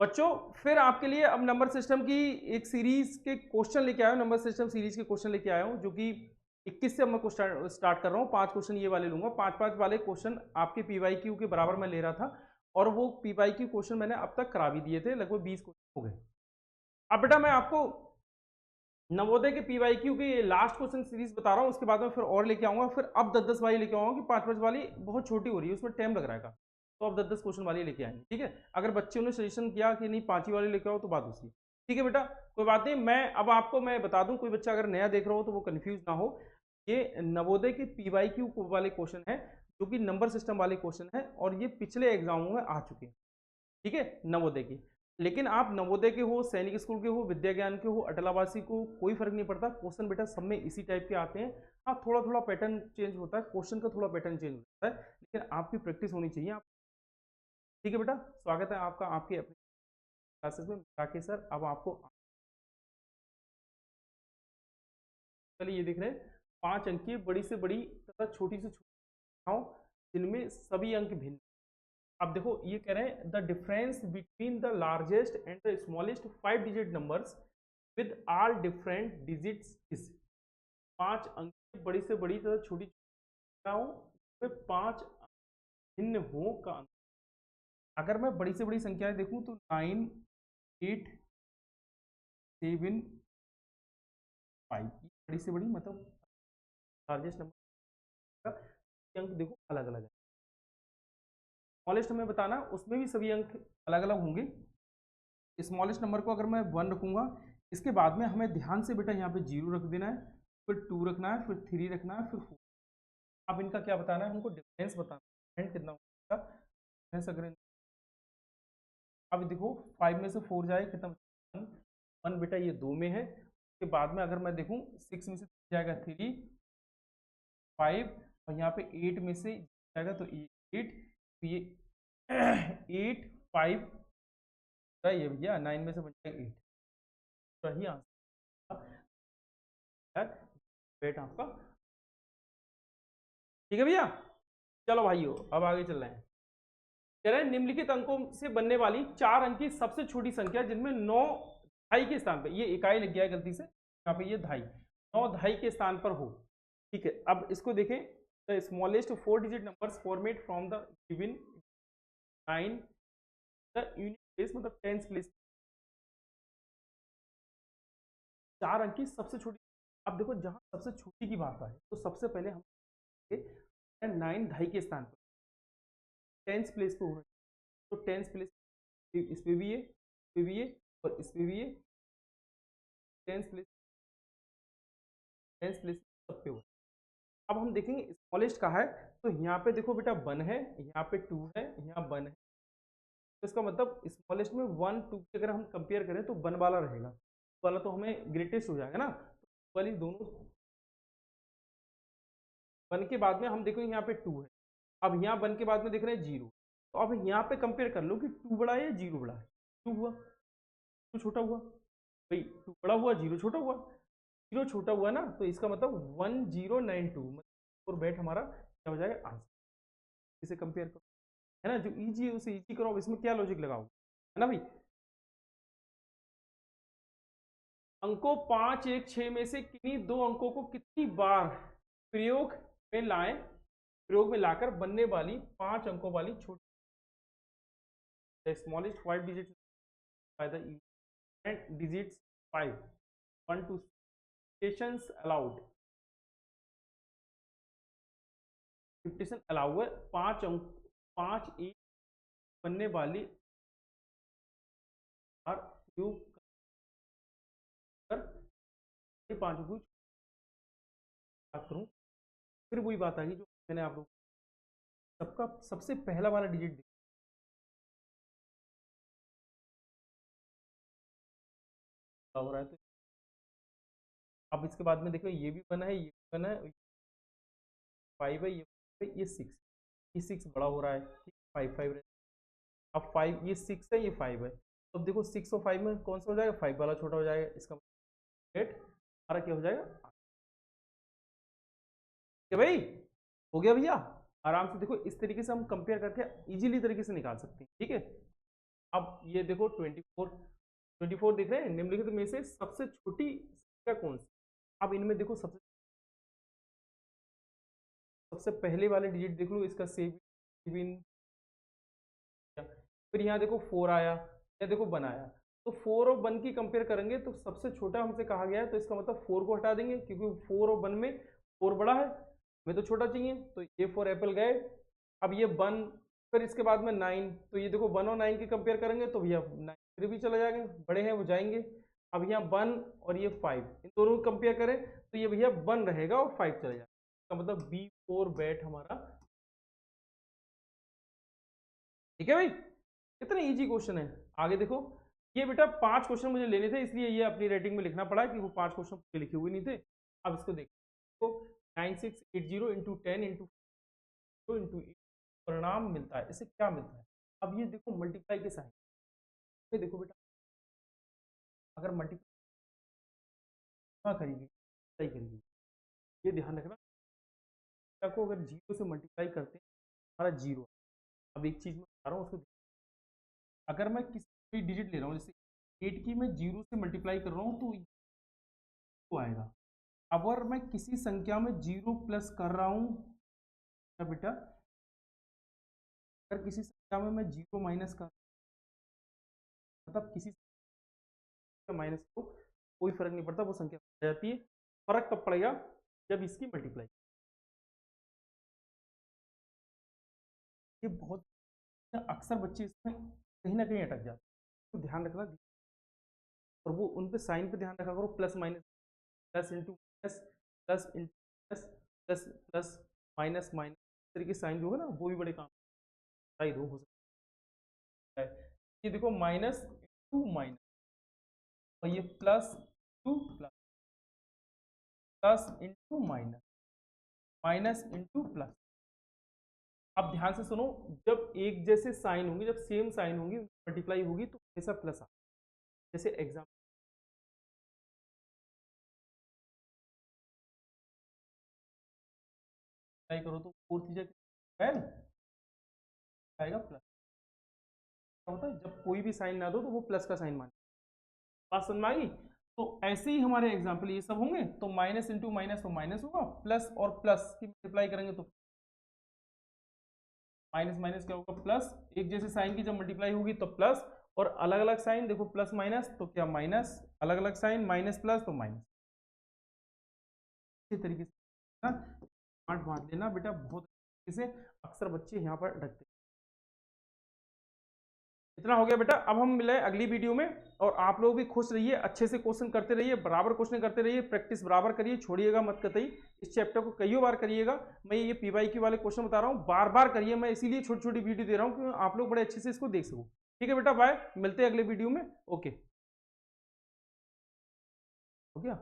बच्चों फिर आपके लिए अब नंबर सिस्टम की एक सीरीज के क्वेश्चन लेके आया हूँ, नंबर सिस्टम सीरीज के क्वेश्चन लेके आया हूँ, जो कि 21 से अब मैं क्वेश्चन स्टार्ट कर रहा हूँ। 5 क्वेश्चन ये वाले लूंगा, 5-5 वाले क्वेश्चन आपके पीवाईक्यू के बराबर मैं ले रहा था, और वो पीवाईक्यू क्वेश्चन मैंने अब तक करा भी दिए थे, लगभग 20 क्वेश्चन हो गए। अब बेटा मैं आपको नवोदय के पीवाईक्यू की लास्ट क्वेश्चन सीरीज बता रहा हूँ, उसके बाद में फिर और लेके आऊंगा, फिर अब 10-10 वाली लेके आऊंगा, कि 5-5 वाली बहुत छोटी हो रही है, उसमें टाइम लग रहा है, तो अब 10-10 क्वेश्चन वाली लेके आएंगे, ठीक है। अगर बच्चों ने सजेशन किया कि नहीं 5 ही वाली लेके आओ तो बात दूसरी, ठीक है बेटा, कोई बात नहीं। मैं अब आपको मैं बता दूं, कोई बच्चा अगर नया देख रहा हो तो वो कंफ्यूज ना हो, ये नवोदय के पीवाईक्यू वाले क्वेश्चन है, जो कि नंबर सिस्टम वाले क्वेश्चन है, और ये पिछले एग्जामों में आ चुके हैं, ठीक है, नवोदय की। लेकिन आप नवोदय के हो, सैनिक स्कूल के हो, विद्या ज्ञान के हो, अटल आवासीय को, कोई फर्क नहीं पड़ता, क्वेश्चन बेटा सब में इसी टाइप के आते हैं। हाँ, थोड़ा थोड़ा पैटर्न चेंज होता है, क्वेश्चन का थोड़ा पैटर्न चेंज होता है, लेकिन आपकी प्रैक्टिस होनी चाहिए आप, ठीक है बेटा। स्वागत है आपका आपके अपने क्लासेस में, राकेश सर। अब आपको चलिए ये देख रहे हैं, 5 अंक की बड़ी से बड़ी तथा छोटी से छोटी संख्याओं जिनमें सभी अंक भिन्न। अब देखो ये कह रहे हैं, the difference between the largest and the smallest 5 digit numbers with all different digits is. 5 अंक की बड़ी से बड़ी तथा छोटी संख्याओं में 5 भिन्न हो का अंक। अगर मैं बड़ी से बड़ी संख्याएं देखूं तो 9, 8, 7, 5, बड़ी से बड़ी मतलब लार्जेस्ट नंबर का अंक देखो अलग अलग है। स्मॉलेस्ट हमें बताना, उसमें भी सभी अंक अलग अलग होंगे। स्मॉलेस्ट नंबर को अगर मैं 1 रखूंगा, इसके बाद में हमें ध्यान से बेटा यहाँ पे 0 रख देना है, फिर 2 रखना है, फिर 3 रखना है, फिर 4। अब इनका क्या बताना है, हमको डिफरेंस बताना है, कितना होगा डिफरेंस। अगर अब देखो 5 में से 4 जाए कितना, 1 बेटा ये 2 में है। उसके बाद में अगर मैं देखूं 6 में से जाएगा 3, 5, और यहाँ पे 8 में से जाएगा तो 8, तो ये 8, 5, ये भैया 9 में से बन जाएगा 8, सही आंसर बेटा आपका, ठीक है भैया। चलो भाइयों अब आगे चल रहे हैं। कह रहे हैं निम्नलिखित अंकों से बनने वाली 4 अंक की सबसे छोटी संख्या जिनमें 9 ढाई के स्थान पर, ये इकाई लग गया है गलती से, यहाँ पे ये ढाई, 9 ढाई के स्थान पर हो, ठीक है। अब इसको देखें, the smallest 4 digit numbers format from the given 9 the unit place, मतलब टेंस प्लेस, 4 अंक की सबसे छोटी। अब देखो जहां सबसे छोटी की बात आए तो सबसे पहले हम 9 ढाई के स्थान पर टेंस प्लेस पे होना, तो टेंस प्लेस इस पे भी है, इस पे भी है, और इस पे भी है, टेंस प्लेस, टेंस प्लेस सब पे हो। अब हम देखेंगे स्मॉलेस्ट का है, तो यहाँ पे देखो बेटा 1 है, यहाँ पे 2 है, यहाँ 1 है, तो इसका मतलब स्मॉलेस्ट में 1 2 की अगर हम कंपेयर करें तो 1 वाला रहेगा, वाला तो हमें ग्रेटेस्ट हो जाएगा ना, तो वाली दोनों 1 के बाद में हम देखेंगे यहाँ पे 2 है। अब यहाँ 1 के बाद में देख रहे हैं 0, तो अब यहाँ पे कंपेयर कर लो कि 2 बड़ा है या 0 बड़ा है। 2 हुआ, 2 छोटा हुआ, भाई 2 बड़ा हुआ 0 छोटा हुआ, 0 छोटा हुआ ना, तो इसका मतलब 1092, मतलब और बैठ हमारा क्या हो जाएगा आंसर। इसे कंपेयर करो, है ना, जो इजी है उसे इजी करो, अब इसमें क्या लॉजिक लगाओ, है ना भाई। अंकों 5, 1, 6 में से किन्हीं 2 अंकों को कितनी बार प्रयोग में लाएं, प्रयोग में लाकर बनने वाली 5 अंकों वाली छोटी, the smallest 5 digit by the and digits 5, 1 to stations allowed, station allow है 5 अंक, 5 एक बनने वाली और प्रयोग कर 5 को बात करूं, फिर वही बात आ गई जो मैंने आप लोग सबका सबसे पहला वाला डिजिट दिखा हो रहा है, तो अब इसके बाद में देखो ये भी बना है, ये भी बना है, 5 है, ये 6, ये 6 बड़ा हो रहा है, ठीक, 5 अब 5, ये 6 है, ये 5 है, तो अब देखो 6 और 5 में कौन सा हो जाएगा, 5 वाला छोटा हो जाएगा, इसका मतलब 8 हमारा क्या हो जाएगा, क्या भाई, हो गया भैया। आराम से देखो इस तरीके से हम कंपेयर करके इजीली तरीके से निकाल सकते हैं, ठीक है। अब ये देखो 24 दिख रहे हैं, निम्नलिखित में से सबसे छोटी संख्या कौन सी। अब इनमें देखो सबसे पहले वाले डिजिट देख लो, इसका सेवन, फिर यहाँ देखो 4 आया, या देखो 1 आया। तो 4 और 1 की कंपेयर करेंगे तो सबसे छोटा हमसे कहा गया है, तो इसका मतलब 4 को हटा देंगे, क्योंकि 4 और 1 में 4 बड़ा है, हमें तो छोटा चाहिए, तो ये 4 एप्पल गए। अब ये 1, फिर इसके बाद में 9, तो ये देखो 1 और 9 की कंपेयर करेंगे तो भैया 9 फिर भी चला जाएगा, बड़े हैं वो जाएंगे। अब यहाँ 1 और ये 5, इन दोनों को कंपेयर करें तो ये भैया 1 रहेगा और 5 चला जाएगा, इसका मतलब B4 बैट हमारा। ठीक है भाई, कितने इजी क्वेश्चन है। आगे देखो, ये बेटा 5 क्वेश्चन मुझे लेने थे, इसलिए ये अपनी रेटिंग में लिखना पड़ा कि वो 5 क्वेश्चन लिखे हुए नहीं थे। अब इसको देखो, 9680 इंटू 10 इंटू इंटू परिणाम मिलता है, इसे क्या मिलता है। अब ये देखो मल्टीप्लाई के साइन, ये देखो बेटा, अगर मल्टीप्लाई करेंगे करेंगे, ये ध्यान रखना, को अगर 0 से मल्टीप्लाई करते हैं हमारा 0। अब एक चीज मैं बता रहा हूँ उसको, अगर मैं किसी डिजिट ले रहा हूँ, जैसे 8 की मैं 0 से मल्टीप्लाई कर रहा हूँ तो आएगा। अगर मैं किसी संख्या में 0 प्लस कर रहा हूँ क्या बेटा, अगर किसी संख्या में मैं 0 माइनस कर, मतलब किसी माइनस को कोई फर्क नहीं पड़ता, वो संख्या आ जाती है। फर्क कब पड़ेगा, जब इसकी मल्टीप्लाई। ये बहुत अक्सर बच्चे इसमें कहीं ना कहीं अटक जाते हैं, तो ध्यान रखना, और वो उन पे साइन पे ध्यान रखा करो, plus minus, plus into plus, plus into plus, plus plus, minus minus, इस तरीके साइन जो है ना वो भी बड़े काम हो सकता है। ये देखो माइनस इंटू माइनस, और ये plus two plus, plus into minus, minus into plus. अब ध्यान से सुनो, जब एक जैसे साइन होंगे, जब सेम साइन होंगी, मल्टीप्लाई होगी तो ऐसा प्लस आ, जैसे एग्जाम्पल करो तो 4 थीटा आएगा प्लस। क्या होता है, जब कोई भी साइन ना दो तो वो प्लस का साइन मान, बात समझ में आ गई। तो ऐसे ही हमारे एग्जाम्पल ये सब होंगे, तो माइनस इंटू माइनस तो माइनस होगा, प्लस और प्लस की मल्टीप्लाई करेंगे तो माइनस माइनस क्या होगा प्लस। एक जैसे साइन की जब मल्टीप्लाई होगी तो प्लस, और अलग अलग साइन देखो प्लस माइनस तो क्या माइनस, अलग अलग साइन माइनस प्लस तो माइनस। इसी तरीके से पार्ट बांध लेना बेटा, बहुत तरीके से अक्सर बच्चे यहाँ पर अटकते। इतना हो गया बेटा, अब हम मिले अगली वीडियो में, और आप लोग भी खुश रहिए, अच्छे से क्वेश्चन करते रहिए, बराबर क्वेश्चन करते रहिए, प्रैक्टिस बराबर करिए, छोड़िएगा मत कतई। इस चैप्टर को कई बार करिएगा, मैं ये पीवाईक्यू वाले क्वेश्चन बता रहा हूँ, बार बार करिए, मैं इसीलिए छोटी छोटी वीडियो दे रहा हूँ कि आप लोग बड़े अच्छे से इसको देख सको। ठीक है बेटा, बाय, मिलते हैं अगले वीडियो में। ओके, हो गया।